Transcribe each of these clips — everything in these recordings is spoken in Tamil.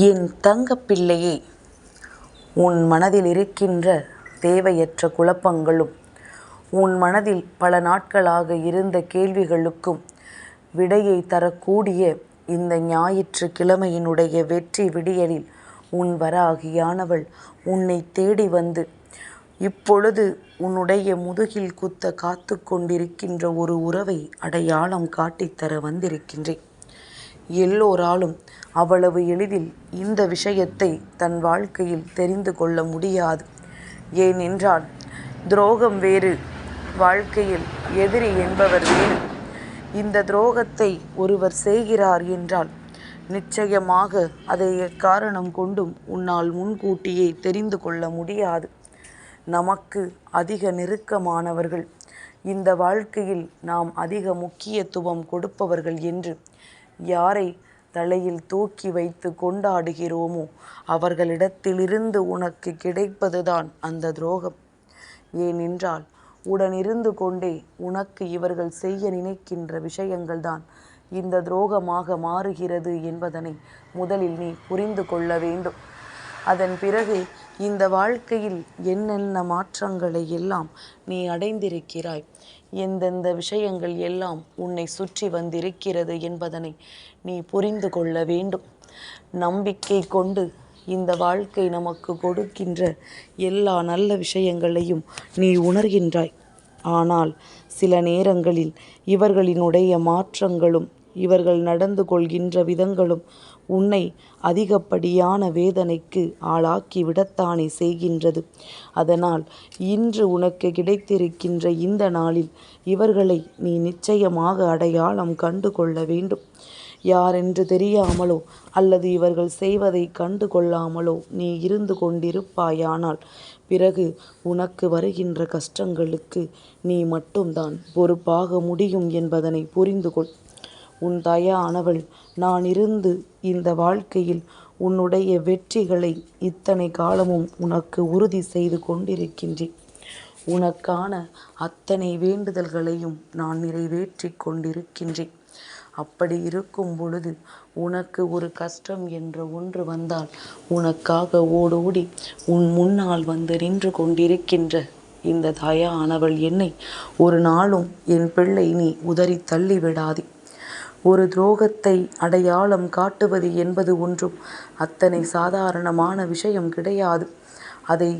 என் தங்கப் பிள்ளையே, உன் மனதில் இருக்கின்ற தேவையற்ற குழப்பங்களும், உன் மனதில் பல நாட்களாக இருந்த கேள்விகளுக்கும் விடையை தரக்கூடிய இந்த ஞாயிற்றுக்கிழமையினுடைய வெற்றி விடியலில் உன் வராகியானவள் உன்னை தேடி வந்து இப்பொழுது உன்னுடைய முதுகில் குத்த காத்து கொண்டிருக்கின்ற ஒரு உறவை அடையாளம் காட்டித்தர வந்திருக்கின்றேன். எல்லோராலும் அவ்வளவு எளிதில் இந்த விஷயத்தை தன் வாழ்க்கையில் தெரிந்து கொள்ள முடியாது. ஏனென்றால் துரோகம் வேறு, வாழ்க்கையில் எதிரி என்பவர் வேறு. இந்த துரோகத்தை ஒருவர் செய்கிறார் என்றால் நிச்சயமாக அதை எக்காரணம் கொண்டும் உன்னால் முன்கூட்டியே தெரிந்து கொள்ள முடியாது. நமக்கு அதிக நெருக்கமானவர்கள், இந்த வாழ்க்கையில் நாம் அதிக முக்கியத்துவம் கொடுப்பவர்கள் என்று யாரை தலையில் தூக்கி வைத்து கொண்டாடுகிறோமோ அவர்களிடத்திலிருந்து உனக்கு கிடைப்பதுதான் அந்த துரோகம். ஏனென்றால் உடனிருந்து கொண்டே உனக்கு இவர்கள் செய்ய நினைக்கின்ற விஷயங்கள்தான் இந்த துரோகமாக மாறுகிறது என்பதனை முதலில் நீ புரிந்து கொள்ள வேண்டும். அதன் பிறகு இந்த வாழ்க்கையில் என்னென்ன மாற்றங்களை எல்லாம் நீ அடைந்திருக்கிறாய், எந்தெந்த விஷயங்கள் எல்லாம் உன்னை சுற்றி வந்திருக்கிறது என்பதனை நீ புரிந்து கொள்ள வேண்டும். நம்பிக்கை கொண்டு இந்த வாழ்க்கை நமக்கு கொடுக்கின்ற எல்லா நல்ல விஷயங்களையும் நீ உணர்கின்றாய். ஆனால் சில நேரங்களில் இவர்களினுடைய மாற்றங்களும் இவர்கள் நடந்து கொள்கின்ற விதங்களும் உன்னை அதிகப்படியான வேதனைக்கு ஆளாக்கி விடத்தானே செய்கின்றது. அதனால் இன்று உனக்கு கிடைத்திருக்கின்ற இந்த நாளில் இவர்களை நீ நிச்சயமாக அடையாளம் கண்டு கொள்ள வேண்டும். யாரென்று தெரியாமலோ அல்லது இவர்கள் செய்வதை கண்டு கொள்ளாமலோ நீ இருந்து கொண்டிருப்பாயானால் பிறகு உனக்கு வருகின்ற கஷ்டங்களுக்கு நீ மட்டும்தான் பொறுப்பாக முடியும் என்பதனை புரிந்து கொள். உன் தாயானவள் நான் இருந்து இந்த வாழ்க்கையில் உன்னுடைய வெற்றிகளை இத்தனை காலமும் உனக்கு உறுதி செய்து கொண்டிருக்கின்றேன். உனக்கான அத்தனை வேண்டுதல்களையும் நான் நிறைவேற்றி கொண்டிருக்கின்றேன். அப்படி இருக்கும் பொழுது உனக்கு ஒரு கஷ்டம் என்ற ஒன்று வந்தால் உனக்காக ஓடோடி உன் முன்னால் வந்து நின்று கொண்டிருக்கின்ற இந்த தாயானவள் என்னை ஒரு நாளும் என் பிள்ளை நீ உதறி தள்ளி விடாதே. ஒரு துரோகத்தை அடையாளம் காட்டுவது என்பது ஒன்றும் அத்தனை சாதாரணமான விஷயம் கிடையாது. அதை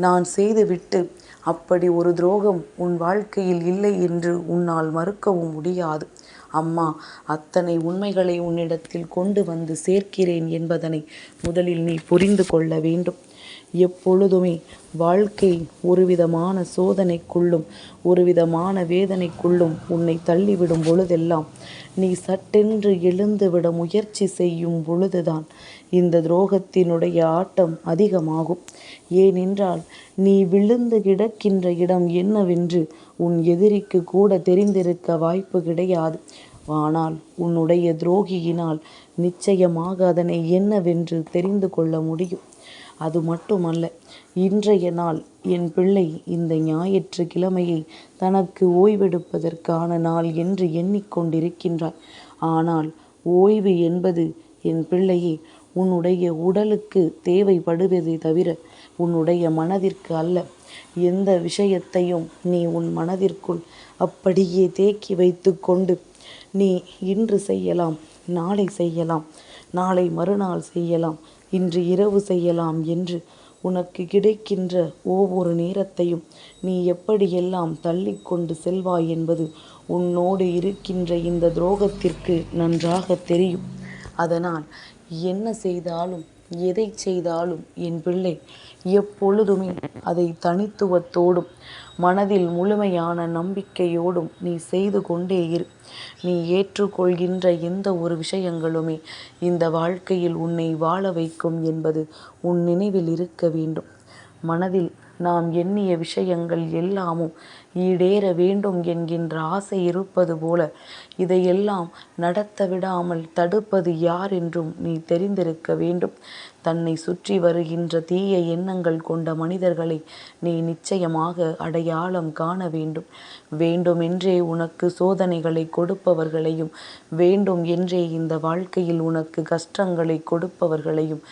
நான் செய்துவிட்டு அப்படி ஒரு துரோகம் உன் வாழ்க்கையில் இல்லை என்று உன்னால் மறுக்கவும் முடியாது. அம்மா அத்தனை உண்மைகளை உன்னிடத்தில் கொண்டு வந்து சேர்க்கிறேன் என்பதனை முதலில் நீ புரிந்து கொள்ள வேண்டும். எப்பொழுதுமே வாழ்க்கை ஒரு விதமான சோதனைக்குள்ளும் ஒரு விதமான வேதனைக்குள்ளும் உன்னை தள்ளிவிடும் பொழுதெல்லாம் நீ சட்டென்று எழுந்துவிட முயற்சி செய்யும் பொழுதுதான் இந்த துரோகத்தினுடைய ஆட்டம் அதிகமாகும். ஏனென்றால் நீ விழுந்து கிடக்கின்ற இடம் என்னவென்று உன் எதிரிக்கு கூட தெரிந்திருக்க வாய்ப்பு கிடையாது. ஆனால் உன்னுடைய துரோகியினால் நிச்சயமாக அதனை என்னவென்று தெரிந்து கொள்ள முடியும். அது மட்டுமல்ல, இன்றைய நாள் என் பிள்ளை இந்த ஞாயிற்றுக்கிழமையை தனக்கு ஓய்வெடுப்பதற்கான நாள் என்று எண்ணிக்கொண்டிருக்கின்றாய். ஆனால் ஓய்வு என்பது என் பிள்ளையே உன்னுடைய உடலுக்கு தேவைப்படுவதை தவிர உன்னுடைய மனதிற்கு அல்ல. எந்த விஷயத்தையும் நீ உன் மனதிற்குள் அப்படியே தேக்கி வைத்து கொண்டு நீ இன்று செய்யலாம், நாளை செய்யலாம், நாளை மறுநாள் செய்யலாம், இன்று இரவு செய்யலாம் என்று உனக்கு கிடைக்கின்ற ஒவ்வொரு நேரத்தையும் நீ எப்படியெல்லாம் தள்ளி கொண்டு செல்வாய் என்பது உன்னோடு இருக்கின்ற இந்த துரோகத்திற்கு நன்றாக தெரியும். அதனால் என்ன செய்தாலும் எதை செய்தாலும் என் பிள்ளை எப்பொழுதுமே அதை தனித்துவத்தோடும் மனதில் முழுமையான நம்பிக்கையோடும் நீ செய்து கொண்டே இரு. நீ ஏற்றுக்கொள்கின்ற எந்த ஒரு விஷயங்களுமே இந்த வாழ்க்கையில் உன்னை வாழ வைக்கும் என்பது உன் நினைவில் இருக்க வேண்டும். மனதில் நாம் எண்ணிய விஷயங்கள் எல்லாமும் ஈடேற வேண்டும் என்கின்ற ஆசை இருப்பது போல இதையெல்லாம் நடத்த விடாமல் தடுப்பது யார் என்றும் நீ தெரிந்திருக்க வேண்டும். தன்னை சுற்றி வருகின்ற தீய எண்ணங்கள் கொண்ட மனிதர்களை நீ நிச்சயமாக அடையாளம் காண வேண்டும். வேண்டுமென்றே உனக்கு சோதனைகளை கொடுப்பவர்களையும் வேண்டும் என்றே இந்த வாழ்க்கையில் உனக்கு கஷ்டங்களை கொடுப்பவர்களையும்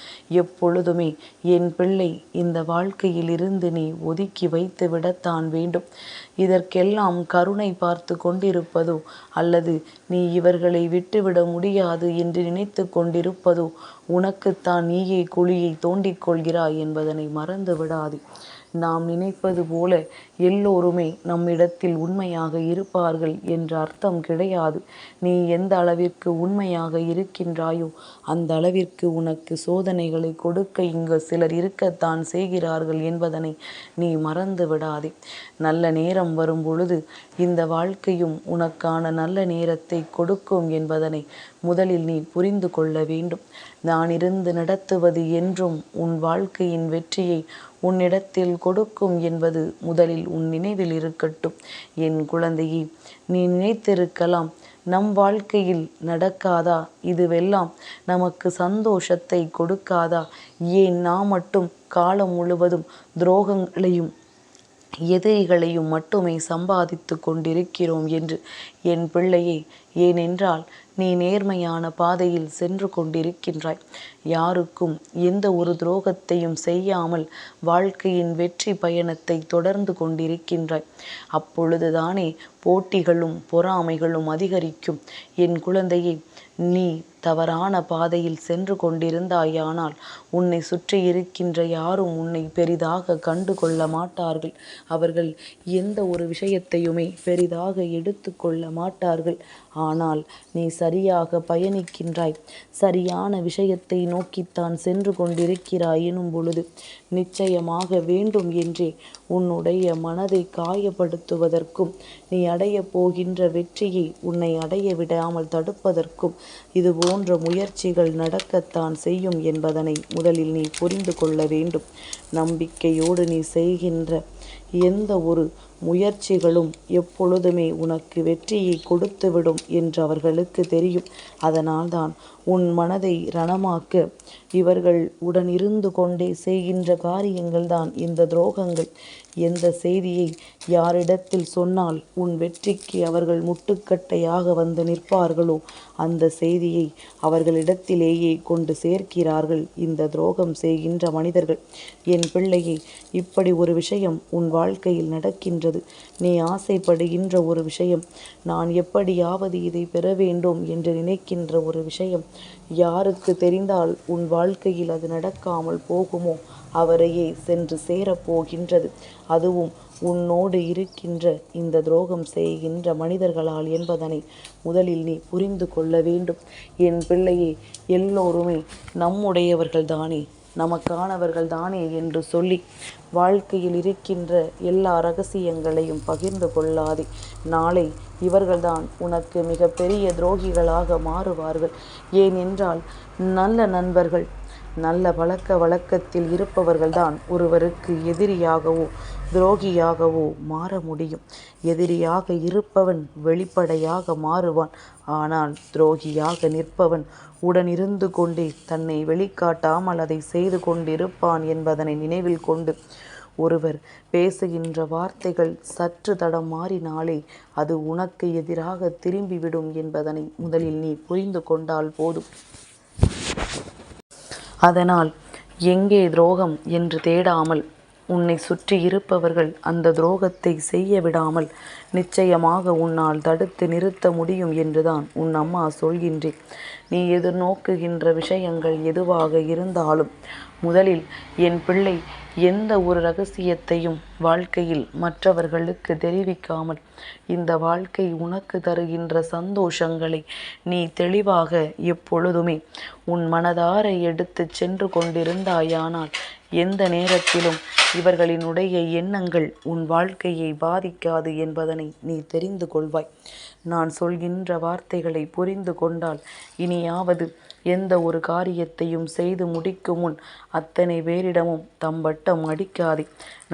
எப்பொழுதுமே என் பிள்ளை இந்த வாழ்க்கையில் இருந்து நீ ஒதுக்கி வைத்து விடத்தான் வேண்டும். இதற்கெல்லாம் கருணை பார்த்து கொண்டிருப்பதோ அல்லது நீ இவர்களை விட்டுவிட முடியாது என்று நினைத்து கொண்டிருப்பதோ உனக்குத்தான் நீயே குழியை தோண்டிக் கொள்கிறாய் என்பதனை மறந்து விடாதே. நாம் நினைப்பது போல எல்லோருமே நம்மிடத்தில் உண்மையாக இருப்பார்கள் என்ற அர்த்தம் கிடையாது. நீ எந்த அளவிற்கு உண்மையாக இருக்கின்றாயோ அந்த அளவிற்கு உனக்கு சோதனைகளை கொடுக்க இங்கு சிலர் இருக்கத்தான் செய்கிறார்கள் என்பதனை நீ மறந்து விடாதே. நல்ல நேரம் வரும் பொழுது இந்த வாழ்க்கையும் உனக்கான நல்ல நேரத்தை கொடுக்கும் என்பதனை முதலில் நீ புரிந்து கொள்ள வேண்டும். நான் இருந்து நடத்துவது என்றும் உன் வாழ்க்கையின் வெற்றியை உன்னிடத்தில் கொடுக்கும் என்பது முதலில் உன் நினைவில் இருக்கட்டும். என் குழந்தையே, நீ நினைத்திருக்கலாம், நம் வாழ்க்கையில் நடக்காதா, இதுவெல்லாம் நமக்கு சந்தோஷத்தை கொடுக்காதா, ஏன் நாம் மட்டும் காலம் முழுவதும் துரோகங்களையும் எதிரிகளையும் மட்டுமே சம்பாதித்து கொண்டிருக்கிறோம் என்று. என் பிள்ளையே, ஏனென்றால் நீ நேர்மையான பாதையில் சென்று கொண்டிருக்கின்றாய். யாருக்கும் எந்த ஒரு துரோகத்தையும் செய்யாமல் வாழ்க்கையின் வெற்றி பயணத்தை தொடர்ந்து கொண்டிருக்கின்றாய். அப்பொழுதுதானே போட்டிகளும் பொறாமைகளும் அதிகரிக்கும். என் குழந்தையே, நீ தவறான பாதையில் சென்று கொண்டிருந்தாயானால் உன்னை சுற்றி இருக்கின்ற யாரும் உன்னை பெரிதாக கண்டு கொள்ள மாட்டார்கள். அவர்கள் எந்த ஒரு விஷயத்தையுமே பெரிதாக எடுத்து கொள்ள மாட்டார்கள். ஆனால் நீ சரியாக பயணிக்கின்றாய், சரியான விஷயத்தை நோக்கித்தான் சென்று கொண்டிருக்கிறாய் எனும் பொழுது நிச்சயமாக வேண்டும் என்றே உன்னுடைய மனதை காயப்படுத்துவதற்கும் நீ அடைய போகின்ற வெற்றியை உன்னை அடைய விடாமல் தடுப்பதற்கும் இது போன்ற முயற்சிகள் நடக்கத்தான் செய்யும் என்பதனை முதலில் நீ புரிந்து கொள்ள வேண்டும். நம்பிக்கையோடு நீ செய்கின்ற எந்த ஒரு முயற்சிகளும் எப்பொழுதுமே உனக்கு வெற்றியை கொடுத்துவிடும் என்று அவர்களுக்கு தெரியும். அதனால்தான் உன் மனதை ரணமாக்க இவர்கள் உடன் இருந்து கொண்டே செய்கின்ற காரியங்கள்தான் இந்த துரோகங்கள். எந்த செய்தியை யாரிடத்தில் சொன்னால் உன் வெற்றிக்கு அவர்கள் முட்டுக்கட்டையாக வந்து நிற்பார்களோ அந்த செய்தியை அவர்களிடத்திலேயே கொண்டு சேர்க்கிறார்கள் இந்த துரோகம் செய்கின்ற மனிதர்கள். என் பிள்ளையை, இப்படி ஒரு விஷயம் உன் வாழ்க்கையில் நடக்கின்றது. நீ ஆசைப்படுகின்ற ஒரு விஷயம், நான் எப்படியாவது இதை பெற வேண்டும் என்று நினைக்கின்ற ஒரு விஷயம் யாருக்கு தெரிந்தால் உன் வாழ்க்கையில் அது நடக்காமல் போகுமோ அவரையே சென்று சேரப்போகின்றது. அதுவும் உன்னோடு இருக்கின்ற இந்த துரோகம் செய்கின்ற மனிதர்களால் என்பதனை முதலில் நீ புரிந்து கொள்ள வேண்டும். என் பிள்ளையே, எல்லோருமே நம்முடையவர்கள் தானே, நமக்கானவர்கள் தானே என்று சொல்லி வாழ்க்கையில் இருக்கின்ற எல்லா ரகசியங்களையும் பகிர்ந்து கொள்ளாதே. நாளை இவர்கள்தான் உனக்கு மிகப்பெரிய துரோகிகளாக மாறுவார்கள். ஏனென்றால் நல்ல நண்பர்கள், நல்ல பழக்க வழக்கத்தில் இருப்பவர்கள்தான் ஒருவருக்கு எதிரியாகவோ துரோகியாகவோ மாற முடியும். எதிரியாக இருப்பவன் வெளிப்படையாக மாறுவான். ஆனால் துரோகியாக நிற்பவன் உடனிருந்து கொண்டே தன்னை வெளிக்காட்டாமல் அதை செய்து கொண்டிருப்பான் என்பதனை நினைவில் கொண்டு ஒருவர் பேசுகின்ற வார்த்தைகள் சற்று தடம் மாறினாலே அது உனக்கு எதிராக திரும்பிவிடும் என்பதனை முதலில் நீ புரிந்து கொண்டால் போதும். அதனால் எங்கே துரோகம் என்று தேடாமல் உன்னை சுற்றி இருப்பவர்கள் அந்த துரோகத்தை செய்ய விடாமல் நிச்சயமாக உன்னால் தடுத்து நிறுத்த முடியும் என்றுதான் உன் அம்மா சொல்கின்றேன். நீ எதிர்நோக்குகின்ற விஷயங்கள் எதுவாக இருந்தாலும் முதலில் என் பிள்ளை எந்த ஒரு ரகசியத்தையும் வாழ்க்கையில் மற்றவர்களுக்கு தெரிவிக்காமல் இந்த வாழ்க்கை உனக்கு தருகின்ற சந்தோஷங்களை நீ தெளிவாக எப்பொழுதுமே உன் மனதார எடுத்து சென்று கொண்டிருந்தாயானால் எந்த நேரத்திலும் இவர்களினுடைய எண்ணங்கள் உன் வாழ்க்கையை பாதிக்காது என்பதனை நீ தெரிந்து கொள்வாய். நான் சொல்கின்ற வார்த்தைகளை புரிந்து கொண்டால் இனியாவது எந்த ஒரு காரியத்தையும் செய்து முடிக்கும் முன் அத்தனை பேரிடமும் தம்பட்டம் அடிக்காதே.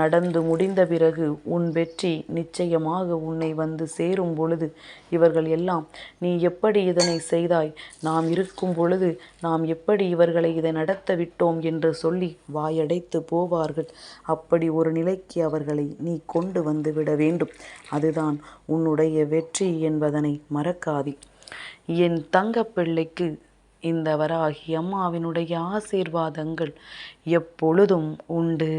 நடந்து முடிந்த பிறகு உன் வெற்றி நிச்சயமாக உன்னை வந்து சேரும் பொழுது இவர்கள் எல்லாம் நீ எப்படி இதனை செய்தாய், நாம் இருக்கும் பொழுது நாம் எப்படி இவர்களை இதை நடத்த விட்டோம் என்று சொல்லி வாயடைத்து போவார்கள். அப்படி ஒரு நிலைக்கு அவர்களை நீ கொண்டு வந்து விட வேண்டும். அதுதான் உன்னுடைய வெற்றி என்பதனை மறக்காதே. என் தங்கப்பிள்ளைக்கு இந்த வராகி அம்மாவினுடைய ஆசீர்வாதங்கள் எப்பொழுதும் உண்டு.